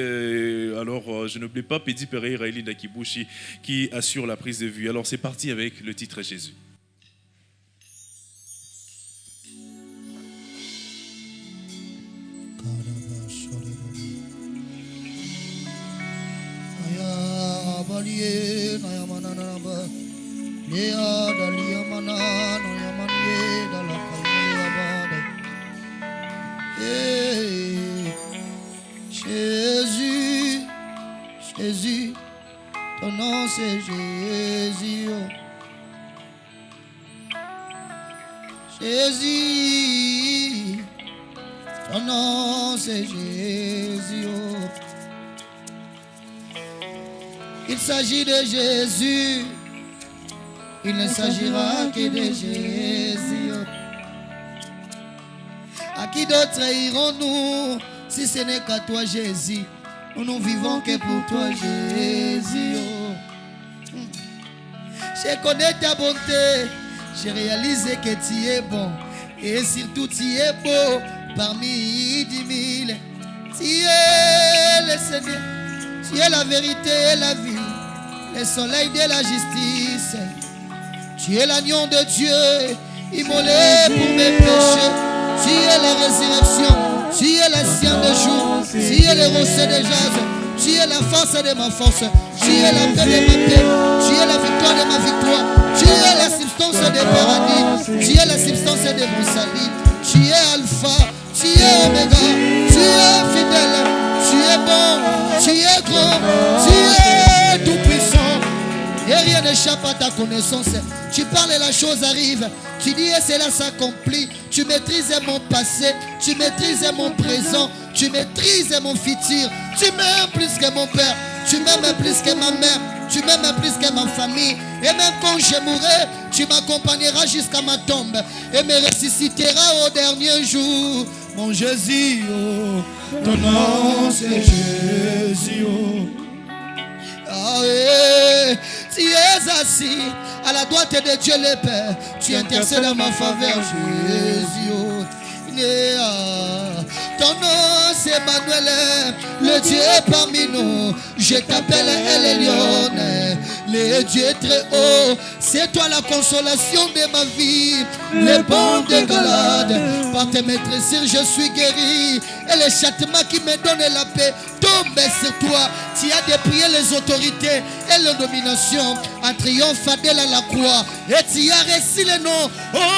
Alors, je n'oublie pas Pedi Pereira Eli Dakibushi qui assure la prise de vue. Alors, c'est parti avec le titre Jésus. Lea dalia mana no yamanie dala kalia bade. Jésus, Jésus, ton nom c'est Jésus. Jésus, ton nom c'est Jésus. Il s'agit de Jésus. Il ne s'agira que de Jésus. qui d'autre irons-nous si ce n'est qu'à toi, Jésus? Nous ne vivons que pour toi, Jésus. Oh. Je connais ta bonté, j'ai réalisé que tu es bon. Et surtout, tu es beau parmi 10 000. Tu es le Seigneur, tu es la vérité et la vie, le soleil de la justice. Tu es l'agneau de Dieu, immolé pour mes péchés. Tu es la résurrection, tu es la science de jour, tu es le rocher de jazz, tu es la force de ma force, tu es la paix de ma paix, tu es la victoire de ma victoire, tu es la substance des paradis, tu es la substance de mon salut, tu es Alpha, tu es Oméga, tu es fidèle, tu es bon, tu es grand, tu es tout puissant. Et rien n'échappe à ta connaissance. Tu parles et la chose arrive. Tu dis et cela s'accomplit. Tu maîtrises mon passé. Tu maîtrises mon présent. Tu maîtrises mon futur. Tu m'aimes plus que mon père. Tu m'aimes plus que ma mère. Tu m'aimes plus que ma famille. Et même quand je mourrai, tu m'accompagneras jusqu'à ma tombe. Et me ressusciteras au dernier jour. Mon Jésus, oh, ton nom c'est Jésus. Oh. Ah oui, tu es assis à la droite de Dieu le Père. Tu intercèdes en ma faveur, Jésus. Oh. Ton nom c'est Emmanuel, le Dieu parmi nous. Je t'appelle El Elyon, le Dieu très haut. C'est toi la consolation de ma vie, le bon de Galade. Par tes maîtresses je suis guéri, et le châtiment qui me donne la paix tombe sur toi. Tu as dépouillé les autorités et les dominations en triomphant à la croix. Et tu as reçu le nom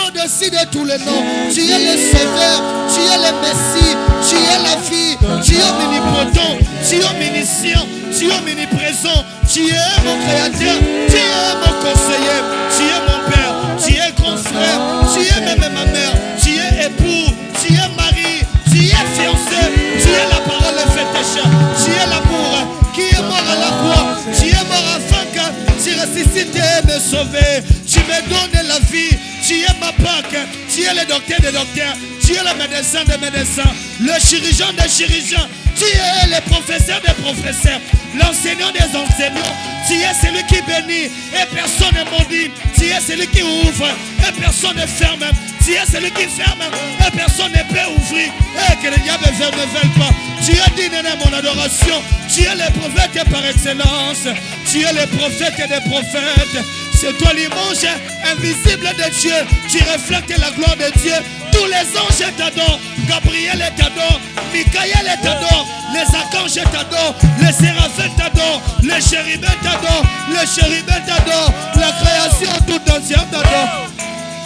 au-dessus de tous les noms. Tu es le sauveur, tu es le Messie, tu es la vie, tu es omnipotent, tu es omniscient, tu es omniprésent, tu es mon créateur, tu es mon conseiller, tu es mon père, tu es grand frère, tu es même ma mère, tu es époux, tu es mari, tu es fiancé, tu es la parole fétiche, tu es l'amour qui est mort à la croix, tu es mort afin que tu ressuscites et me sauver, tu me donnes la vie, tu es ma Pâque, tu es le docteur des docteurs, tu es le médecin des médecins, le chirurgien des chirurgiens, tu es le professeur des professeurs, l'enseignant des enseignants, tu es celui qui bénit et personne ne maudit, tu es celui qui ouvre et personne ne ferme, tu es celui qui ferme et personne ne peut ouvrir, et que le diable ne veuille pas. Tu es digne de mon adoration, tu es le prophète par excellence, tu es le prophète des prophètes. C'est toi l'image invisible de Dieu. Tu reflètes la gloire de Dieu. Tous les anges t'adorent. Gabriel t'adore. Michael t'adore. Les archanges t'adorent. Les séraphins t'adorent. Les chérubins t'adorent. Les chérubins t'adorent. La création toute entière t'adore.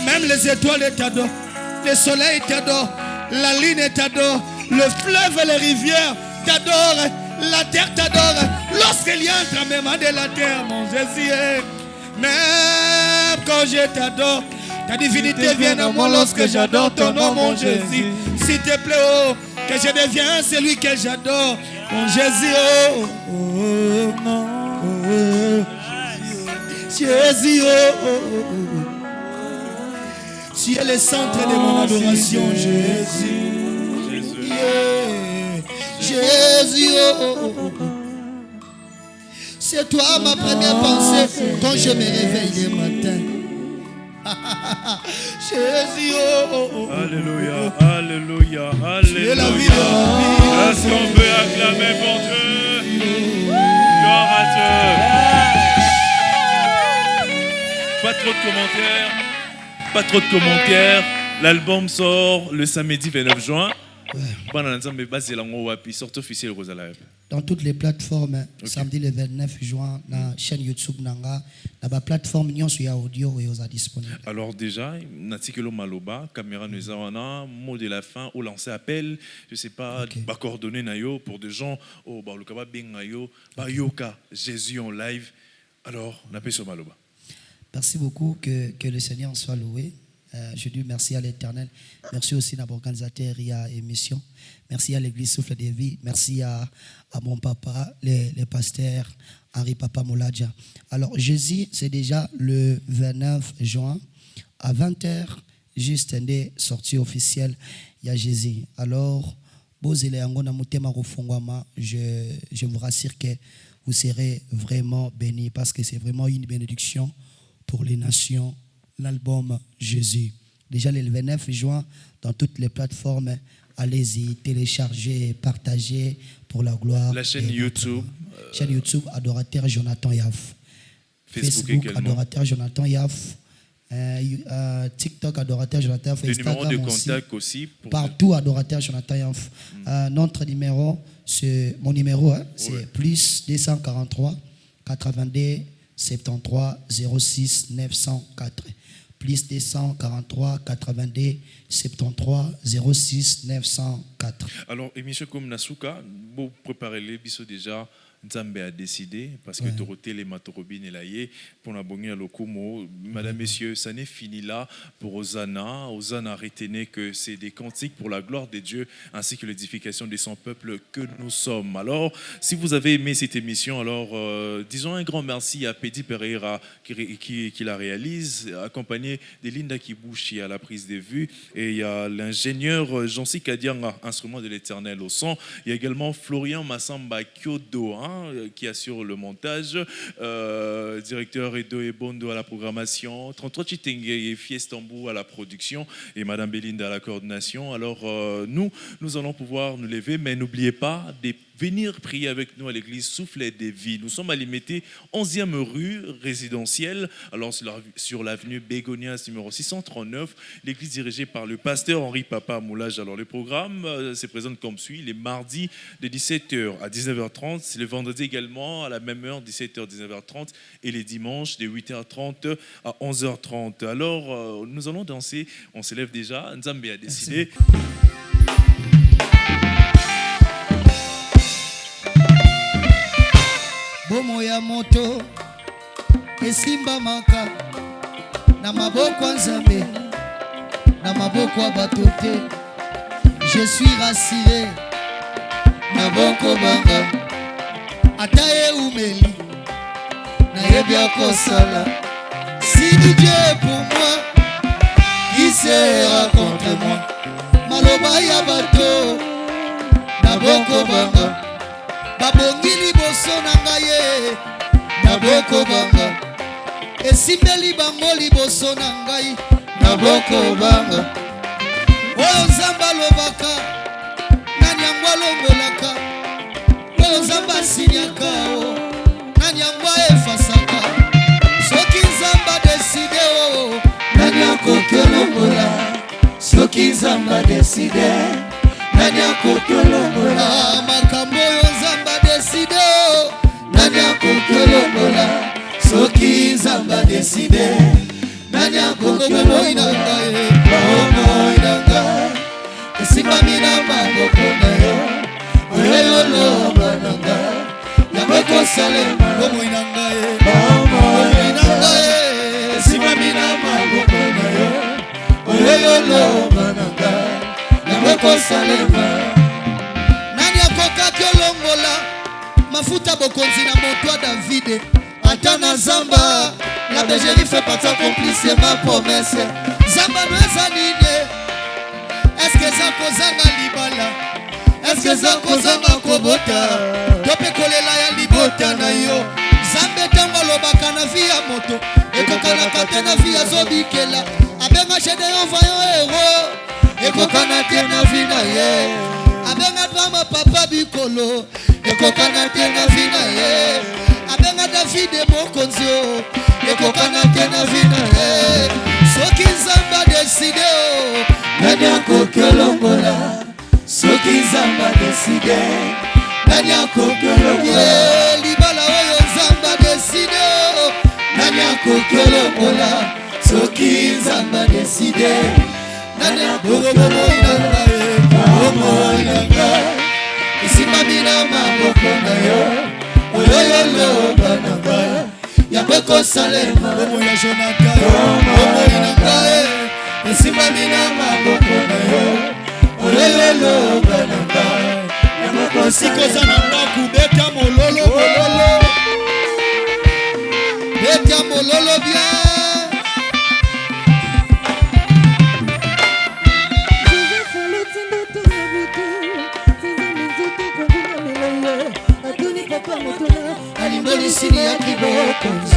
Même les étoiles t'adorent. Le soleil t'adore. La lune t'adore. Le fleuve et les rivières t'adorent. La terre t'adore. Lorsqu'il y a un tremblement de la terre, mon Jésus est. Même quand je t'adore, ta divinité vient à moi lorsque j'adore ton nom, mon Jésus. S'il te plaît, oh, que je deviens celui que j'adore, mon Jésus. Oh, oh, non, oh, Jésus, oh, oh, oh. Tu es le centre de mon adoration, Jésus. Yeah. Jésus, oh, oh, oh. C'est toi ma première pensée quand je me réveille le matin. Jésus, oh, oh, oh. Alléluia, alléluia, alléluia. La vie de ma vie. Est-ce qu'on peut acclamer pour Dieu? Gloire à Dieu. Pas trop de commentaires. Pas trop de commentaires. L'album sort le samedi 29 juin. Dans toutes les plateformes, okay. Samedi le 29 juin, na chaîne YouTube nanga, na ba plateforme nyonso ya audio et aux disponible. Alors déjà, natikelo maloba, caméra nous a mot de la fin ou lancer appel, je sais pas, okay. Ba coordonnées na yo pour des gens au ba lokaba benga yo, ba yoka Jésus en live. Alors, na pe so maloba. Merci beaucoup, que le Seigneur soit loué. Je dis merci à l'Éternel. Merci aussi à l'organisateur et à l'émission. Merci à l'Église Souffle de Vie. Merci à mon papa, le pasteur Henri Papa Moladja. Alors, Jésus, c'est déjà le 29 juin à 20h. juste une sortie officielle, il y a Jésus. Alors, je vous rassure que vous serez vraiment bénis parce que c'est vraiment une bénédiction pour les nations, l'album Jésus. Déjà le 29 juin, dans toutes les plateformes, allez-y, téléchargez, partagez pour la gloire. La chaîne YouTube. Chaîne YouTube, Adorateur Jonathan Yaf. Facebook Adorateur Jonathan Yaf. TikTok Adorateur Jonathan Yaf. Le numéro Instagram de contact aussi. Partout Adorateur Jonathan Yaf. Notre numéro, c'est mon numéro, c'est plus 243 82 73 06 904. Plus 243 82 73 06 904. Alors, émission comme Nasuka, vous préparez les bisous déjà. Nzambe a décidé parce que Dorothée les Matorobine et Laye pour la bonne à l'Okumo. Madame, messieurs, ça n'est fini là pour Hosanna. Hosanna retenez que c'est des cantiques pour la gloire de Dieu ainsi que l'édification de son peuple que nous sommes. Alors, si vous avez aimé cette émission, alors disons un grand merci à Pedi Pereira qui la réalise, accompagné de Linda Kibushi à la prise de vue et il y a l'ingénieur Jansi Kadianga, instrument de l'Éternel au son. Il y a également Florian Massamba Kyodo, qui assure le montage, directeur Edo Ebondo à la programmation, 33 Chitenge et Fiestambou à la production et Madame Belinda à la coordination. Alors nous allons pouvoir nous lever, mais n'oubliez pas de venir prier avec nous à l'église Soufflet des Vies. Nous sommes à Limité, 11e rue résidentielle, alors sur l'avenue Bégonias numéro 639, l'église dirigée par le pasteur Henri Papa Moulage. Alors le programme se présente comme suit: les mardis de 17h à 19h30, le vendredi également à la même heure, 17h 19h30, et les dimanches de 8h30 à 11h30. Alors nous allons danser, on s'élève déjà, Nzambe a décidé. Bomo ya moto esimba maka na maboko Nzambe na maboko ya bato te. Je suis rassuré na boko banga ata eumeli na yebi akosala. Si Dieu est pour moi, qui sera contre moi? Maloba ya bato na boko banga babongi liboso na ngai na boko banga esimbeli bango liboso na ngai na boko banga. Oyo Nzambe alobaka nani yango alongolaka, oyo Nzambe asinyaka nani yango efasaka. Soki Nzambe adeside nani akoki olongola, soki Nzambe adeside nani akoki olongola. Makambo oyo Nzambe adeside nani akoki olongola, soki Nzambe adeside nani akoki olongola. Bomoi na ngai esimbami na maboko na yo, oyo oloba na ngai yango ekosalema. Bomoi na ngai esimbami na maboko na yo, oyo oloba na ngai yango ekosalema. Nani akokaki olongola mafuta bokonzi na moto ya Davide? Ata na Zamba la bergerie fait partie complice ma promesse. Zamba no eza nini? Est-ce que za kozanga libala? Est-ce que za kozanga kobota? Tope kolela ya libota na yo. Zambe tango lobaka na vie ya moto ekokanaka te na vie ya zobikela. Abenga Gédéon voyant héros ekokana te na vie na ye. Abenga drama papa bikolo ekokana te na vie na ye. Abenga David mokonzi ekokana te na vie na ye. Soki Nzambe adeside nani akoki olongola, soki Nzambe adeside nani akoki olongola. Libala oyo Nzambe adeside nani akoki olongola, soki Nzambe adeside nani akoki olongola. Bomoi na ngai esimbami na maboko na yo, oyo oloba na ngai yango ekosalema. Bomoi ya Jonathan, bomoi na ngai esimbami na maboko na yo, oyo oloba na ngai yango ekosalema. Koza na ndaku beta mololo mololo, beta mololo bien. tolisini ya kibokonzi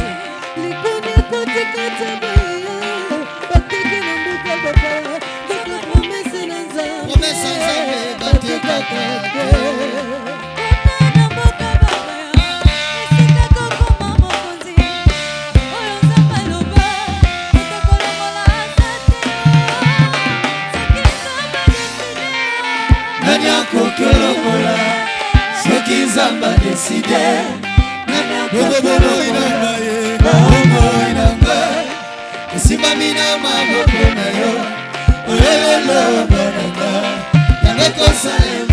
promesa nzambe batekaka te Kokolokola soki nzambe adeside bomoi na ngai esimbami na maboko na yo oyo eloko na ngai yango kosalema